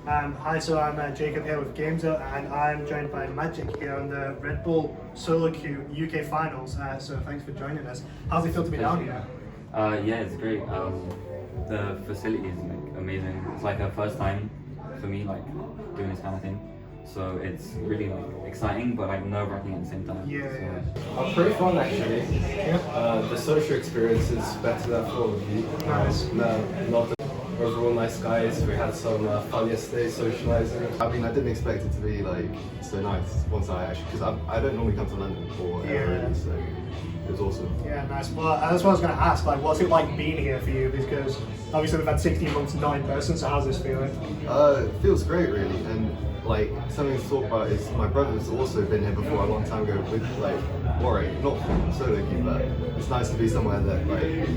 Hi, so I'm Jacob here with Gameser, and I'm joined by Magic here on the Red Bull Solo Queue UK Finals. So thanks for joining us. How's it feel to be down here? Yeah, it's great. The facility is like amazing. It's like a first time for me, like doing this kind of thing. So it's really like exciting, but like nerve-wracking at the same time. Yeah. Pretty fun actually. The social experience is better than I thought it would be. Nice. Not overall nice guys. We had some fun yesterday socializing. I mean, I didn't expect it to be like so nice once I actually, because I don't normally come to London or ever really, so it was awesome. Yeah, nice. Well, that's what I was going to ask. Like, what's it like being here for you? Because obviously we've had 16 months not in person. So how's this feeling? It feels great, really, and like something to talk about is my brother's also been here before a long time ago with like Warwick, not solo queue, but it's nice to be somewhere that like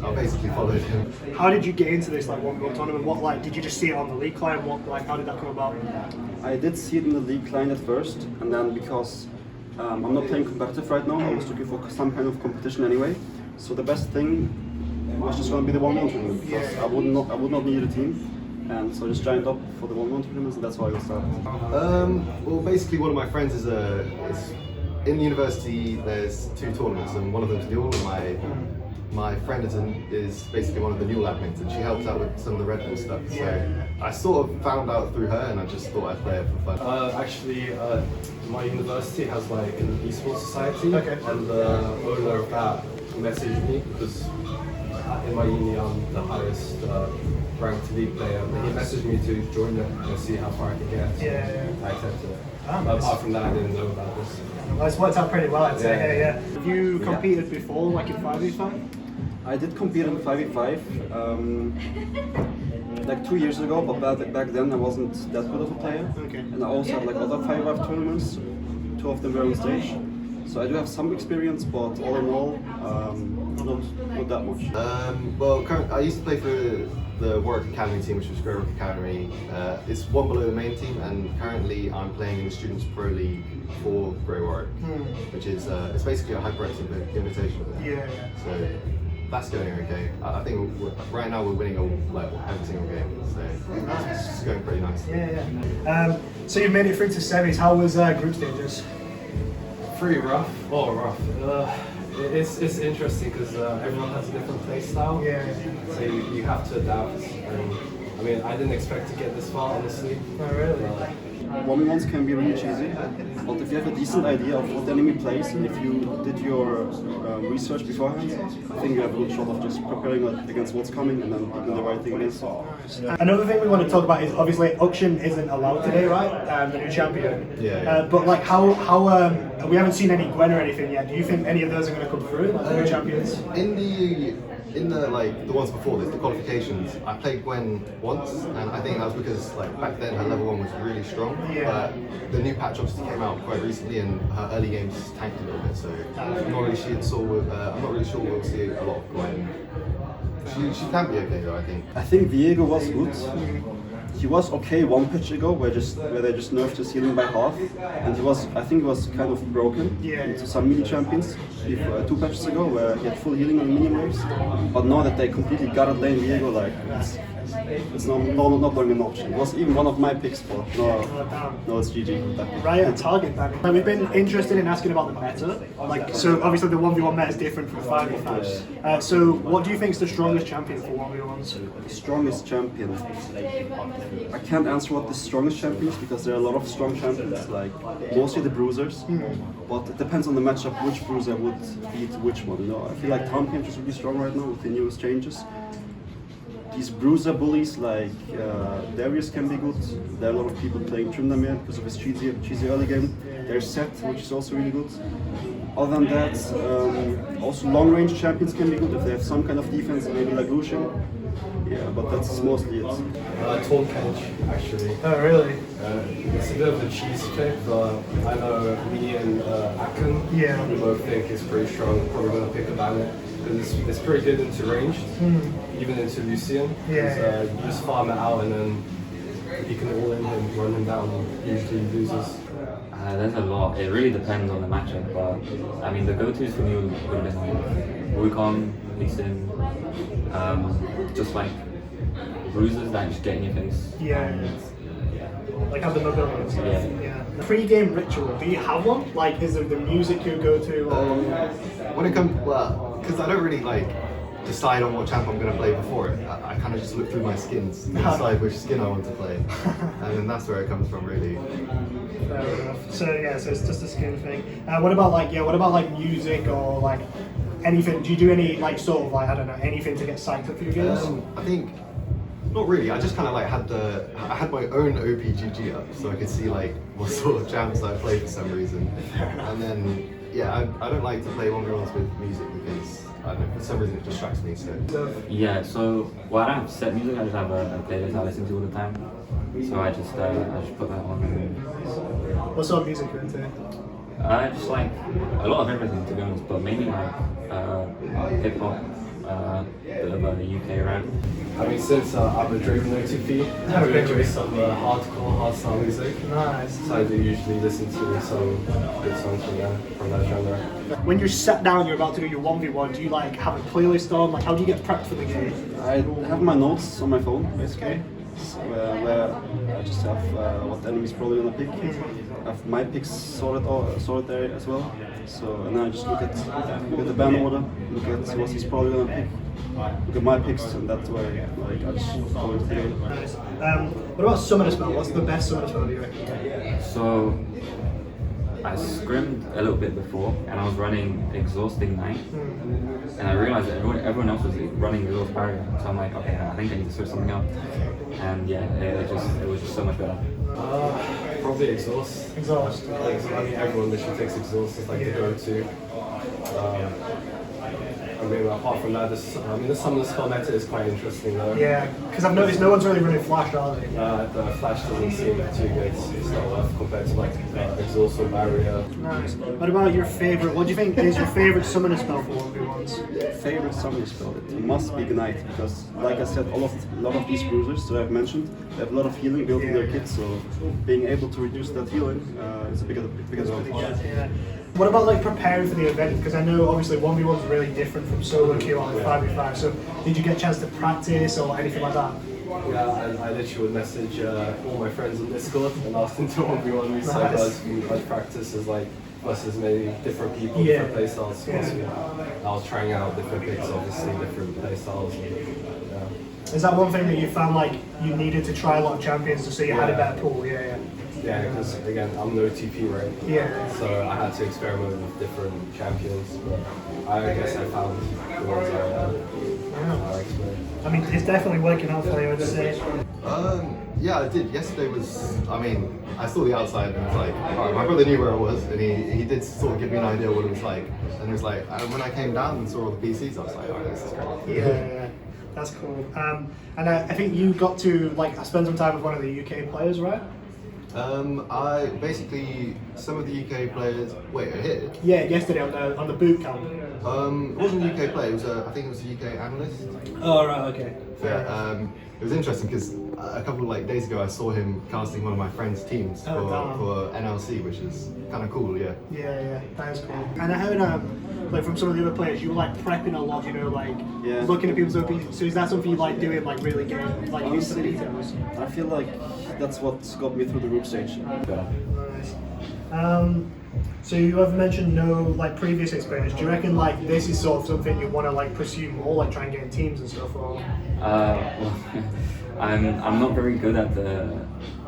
I basically followed him. How did you get into this like one goal tournament? What like did you just see it on the league line? What like how did that come about? I did see it in the league line at first, and then because I'm not playing competitive right now, I was looking for some kind of competition anyway. So the best thing was just going to be the 1-1 tournament because I would not need a team. And so I just joined up for the 1-1 tournaments, and that's how I got started. Well, basically, one of my friends is in the university. There's 2 tournaments, and one of them's Newell, and my friend is basically one of the Newell admins, and she helps out with some of the Red Bull stuff. So I sort of found out through her, and I just thought I'd play it for fun. Actually, my university has like an esports society, Okay. and the owner of that messaged me because in my uni I'm the highest ranked league player. And he messaged me to join it and see how far I could get. So I accepted it. But apart from that, I didn't know about this. Well, it's worked out pretty well, I'd say. Yeah. Have you competed before, like in 5v5? I did compete in 5v5 like 2 years ago, but back then I wasn't that good of a player. Okay. And I also had like other 5v5 tournaments, 2 of them were on stage. So I do have some experience, but all in all, not that much. Well, I used to play for the Warwick Academy team, which was Grey Rock Academy. It's one below the main team, and currently I'm playing in the Students Pro League for Grey Warwick, which is it's basically a hyperactive invitation. Yeah. So that's going okay. I think right now we're winning every single game, so it's going pretty nice. Yeah. So you made it through to semis. How was group stages? Pretty rough. Oh, rough. It's interesting because everyone has a different play style. Yeah. So you have to adapt. And, I mean, I didn't expect to get this far, honestly. Oh, really? 1v1s can be really cheesy, but if you have a decent idea of what the enemy plays, and if you did your research beforehand, I think you have a good shot of just preparing against what's coming and then picking the right thing against it. Another thing we want to talk about is obviously auction isn't allowed today, right? The new champion. Yeah. But like how we haven't seen any Gwen or anything yet. Do you think any of those are going to come through, like the new champions? In the ones before this, the qualifications, I played Gwen once, and I think that was because like back then her level 1 was really strong. Yeah. But the new patch obviously came out quite recently, and her early games tanked a little bit. So I'm not really sure we'll see a lot of Gwen. She can be okay though, I think. I think Viego was good. He was okay 1 patch ago, where they just nerfed his healing by half, and I think he was kind of broken into some mini champions 2 patches ago, where he had full healing on mini waves. But now that they completely gutted lane Viego, like it's not long an option. It was even one of my picks, but no, it's GG. Right, target banning. We've been interested in asking about the meta. Like, so obviously the 1v1 meta is different from 5v5. So what do you think is the strongest champion for 1v1s? The strongest champion. I can't answer what the strongest champion is because there are a lot of strong champions, like mostly the bruisers. But it depends on the matchup which bruiser would beat which one. You know, I feel like Town is really strong right now with the newest changes. These bruiser bullies like Darius can be good. There are a lot of people playing Tryndamere because of his cheesy early game. There's Seth, which is also really good. Other than that, also long range champions can be good if they have some kind of defense, maybe like Lucian. Yeah, but that's mostly it. Torn Cage, actually. Oh, really? It's a bit of a cheese pick, but I know me and Aken, we both think it's pretty strong. Probably going to pick a Bandit because it's pretty good into ranged, even into Lucian. You just farm it out and then you can all in him, run him down, and usually he loses. There's a lot. It really depends on the matchup, but I mean the go-tos for me would have been like Wukong, Lee Sin, just like bruises that just get in your face. like have the mobility and stuff. Yeah. Yeah. The pre-game ritual, do you have one? Like, is there the music you go to? Or... When it comes, well, because I don't really like decide on what champ I'm going to play before it. I kind of just look through my skins and decide which skin I want to play, and then that's where it comes from, really. Fair enough. So yeah, so it's just a skin thing. What about like music or like anything? Do you do any like sort of like I don't know anything to get psyched up for your games? I think not really. I just kind of like I had my own OPGG up so I could see like what sort of champs I play for some reason, and then yeah, I don't like to play 1v1s with music because I don't know, for some reason it distracts me. So Yeah, so well, I don't have set music. I just have a playlist I listen to all the time. So I just put that on. What sort of music are you into? I just like a lot of everything, to be honest, but mainly like hip hop, bit of UK rap. I mean, since I'm a Draven OTP, I do enjoy some hardstyle music. Nice. So I do usually listen to some good songs from that genre. When you're sat down, you're about to do your 1v1. Do you like have a playlist on? Like, how do you get prepped for the game? I have my notes on my phone, basically. Okay. So, where I just have what enemy's probably gonna pick. I have my picks sorted there as well. So and then I just look at the ban order, look at what he's probably gonna pick, look at my picks, and that way like I just go into the game. Nice. What about summoner spell? What's the best summoner spell do you reckon? So I scrimmed a little bit before, and I was running Exhausting Knight, and I realized that everyone else was running Exhaust Barrier. So I'm like, okay, I think I need to switch something up. And yeah, it was just so much better. Probably Exhaust. Exhaust. I mean, everyone literally takes Exhaust as like the go-to. I mean, apart from that, the summoner spell meta is quite interesting though. Yeah, because I've noticed no one's really running flash, are they? The flash doesn't seem too good. It's not worth compared to like Exhaust or Barrier. Nice. What about your favorite? What do you think is your favorite summoner spell for 1v1s? Favorite summoner spell? It must be Ignite because, like I said, a lot of these bruisers that I've mentioned, they have a lot of healing built in their kit. So being able to reduce that healing is a big advantage. Yeah. What about like preparing for the event? Because I know obviously 1v1 is really different from solo queue or 5v5. So did you get a chance to practice or anything like that? Yeah, I literally would message all my friends on Discord and ask them to 1v1 me. So I'd practice as like versus maybe different people, different playstyles as possible. I was trying out different picks, obviously different playstyles. Is that one thing that you found like you needed to try a lot of champions to see you had a better pool? Yeah, because again, I'm no TP, right? Yeah. So I had to experiment with different champions, but I guess I found the ones I liked. I mean, it's definitely working out for you, I'd say. yeah, I did. Yesterday was, I mean, I saw the outside and was like, alright, my brother knew where I was, and he did sort of give me an idea of what it was like. And it was like, when I came down and saw all the PCs, I was like, alright, this is great. Yeah. That's cool. And I think you got to like spend some time with one of the UK players, right? I basically some of the UK players. Wait, here? Yeah, yesterday on the Bootcamp. It wasn't a UK player. It was I think it was a UK analyst. Oh right, okay. Yeah. It was interesting because a couple of like days ago I saw him casting one of my friend's teams for NLC, which is kind of cool. Yeah. Yeah, that is cool. And I heard like from some of the other players, you were like prepping a lot, you know, like looking at people's OPs. So is that something you like doing, like really getting like used to the details? I feel like that's what got me through the group stage. Nice. So you have mentioned no like previous experience. Do you reckon like this is sort of something you want to like pursue more, like try and get in teams and stuff? Or? Well, I'm not very good at the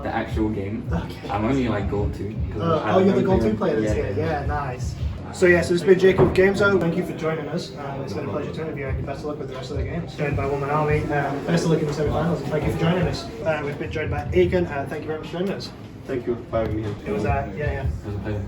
actual game. Okay. I'm only like gold 2. You're the gold 2 player this year. Yeah, nice. So yeah, so it's been Jacob with Game Zone. Thank you for joining us. It's been a pleasure to interview you, and best of luck with the rest of the games. Joined by Woman Army. Best of luck in the semi-finals. Thank you for joining us. We've been joined by Aiken. Thank you very much for joining us. Thank you for having me here. It was It was a pleasure.